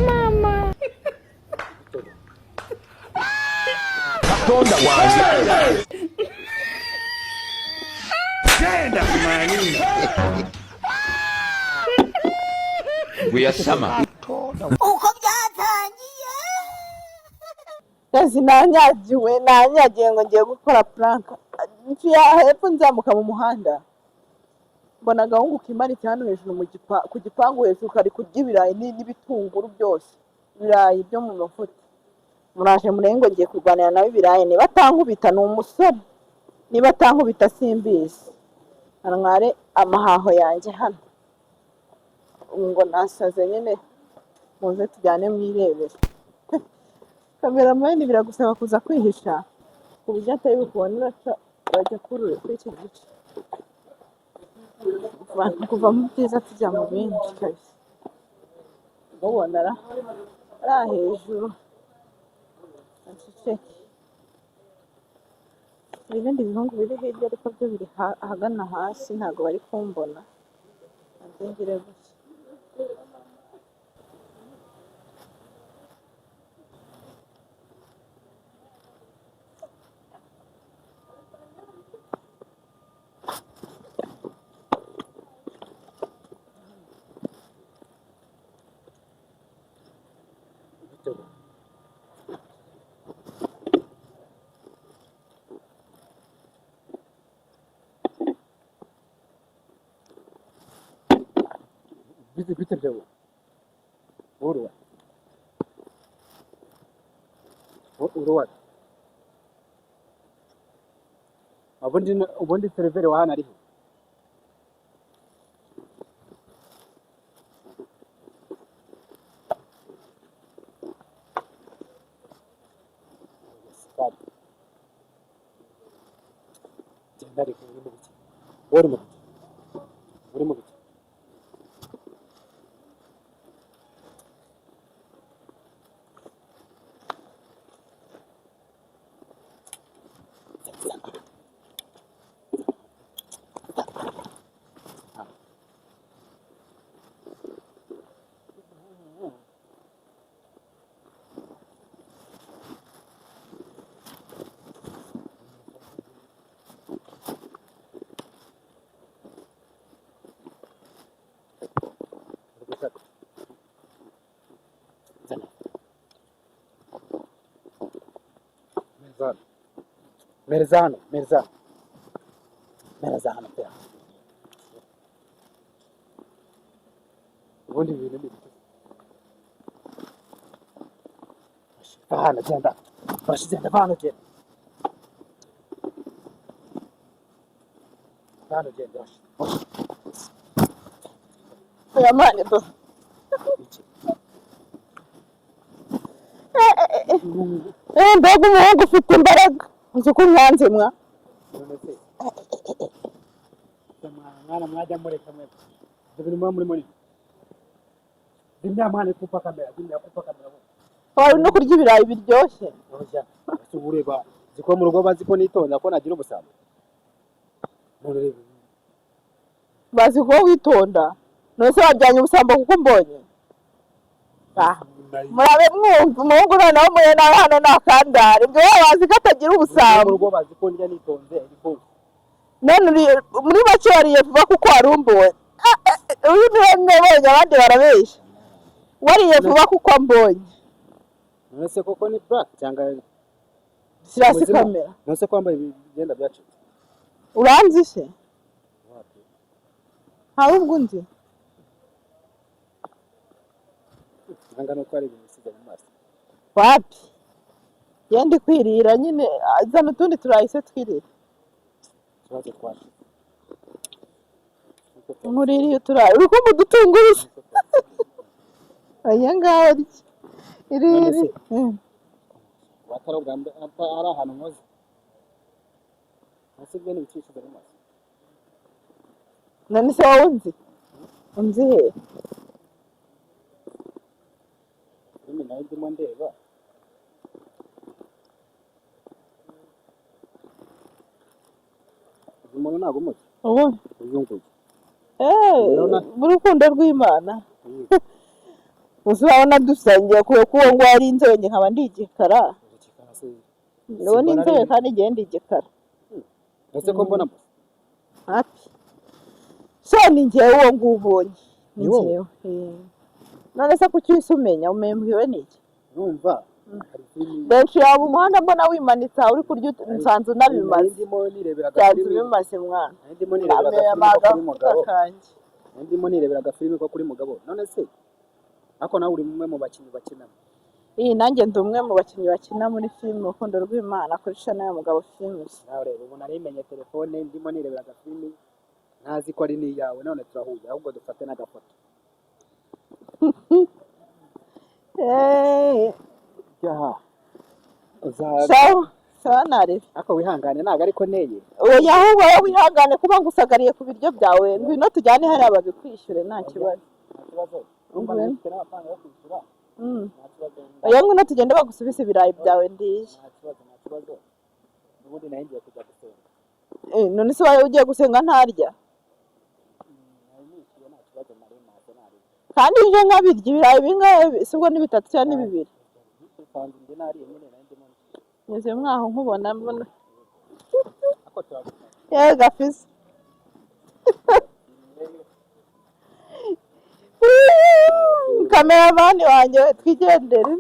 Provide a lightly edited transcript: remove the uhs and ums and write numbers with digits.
Mama. Tonda wangu. Genda kumani. Buyasama. Uko byatangiye. Kazi nanyagiwe ngo ngiye gukora prank. Nfiya hepfo nzamuka mu muhanda. Mbona agahungu kimanitse hano hejuru ku gipangu hejuru kari kurya ibirayi n'ibitunguru byose. Ibirayi byo mu mafuti. Muraje murengo ngiye kurwanira nawe ibirayi niba atankubita ni umusore. Niba atankubita simbizi. Arangare amahaho yanjye hano. Ngo nasaze nyine muze tujyane mwirebere. Kameramani biragusaba kuza kwihisha ku buryo atari bukubonera bajya kuri iki gice. Kuva mu byiza tujya mu bindi kabisa. Mubona ari hejuru. Aceceke. Ibindi bihungu biri hirya ariko byo biri ahagana hasi ntabwo bari kumbona. Nzengere gusa. Bitte jawo. Urwa. Ubundi seriveri wa hano ariho. Uri mu biki? Merzano pia. Ubundi ibintu ni bito. Hano genda. Bashigenda hano genda. Hano genda. Oya mani do. Mbega umuhungu ufite imbaraga. Uzi ko umwanzi mwa. Mwana mwajya mureka mwe. Ibintu mwa muri muri. Dimya mwana kupa kamera. Wari no kurya ibirayi biryoshye. Oya. Ureba ziko mu rugo baziko nitonda ko nagira ubusambo. Bazi ko witonda. Nose wajyanye ubusambo kuko mbonye. Murabe mwumva umuhungu noneho muye nawe hano nakandara. Ibyo bazi ko atagira ubusambo. Mu rugo bazi ko ndya nitonze ariko none muri make wariye vuba kuko warumbuwe. Uyu niwe mbonye abandi barabeshya. Wariye vuba kuko mbonye. Nose koko ni black cyangwa sirasi kamera. Nose kwambaye ibigenda byacu. Uranzi se? Ahubwo nzi. Angana ko ari ibisiga mu maso. Wapi? Yendi kwirira nyine azana utundi turahise twirira. Twaje kwaje. Muririye turaye. Uri kumva udutunguru? Aya ngaho iri. Wataro gambe ara ahantu nkoze. Nasibye n'ibicishije mu maso. Nani se wawunzi? Unzi he? Mimi nawe ndimo ndeba. Umuntu ntago umuzi. Ubu? Uzunguye. mu rukundo rw'Imana gusa urabona dusangiye kuko uwo ngo ari inzobe njye nkaba ndi igikara niwe ni inzobe kandi igihe ndi igikara ese ko mbona hapi so ni njyewe uwo nguwo ubonye ni njyewe none se kuki wese umembwiwe n'iki numva benshi yaba umuhanda mbona wimanitse aho uri kurya nsanzu nabimaze byanze bimaze mwana ndimo nirebera agafilime ko kuri Mugabo none se ako nawe uri umwe mu bakinnyi bakinamo nanjye ndi umwe mu bakinnyi bakina muri filime Urukundo rw'Imana kuri channel ya Mugabo Films nawe rero ubu narimenye telefone ndimo nirebera agafilime ntazi ko ari n'iyawe none turahuye ahubwo dufate n'agafoto sawa narebe ako wihangane ntabwo ariko neye oya ahubwo wowe wihangane kuba ngusagariye ku biryo byawe ngwino tujyane hariya babikwishyure nta kibazo oya ngwino tugende bagusubize ibirayi byawe ndiye none se wowe ugiye gusenga ntarya kandi nje nkabirya ibirayi bingahe si ubwo ni bitatu cyangwa ni bibiri nyuze mwaho nkubona mbona gafise kameramani wanjye twigendere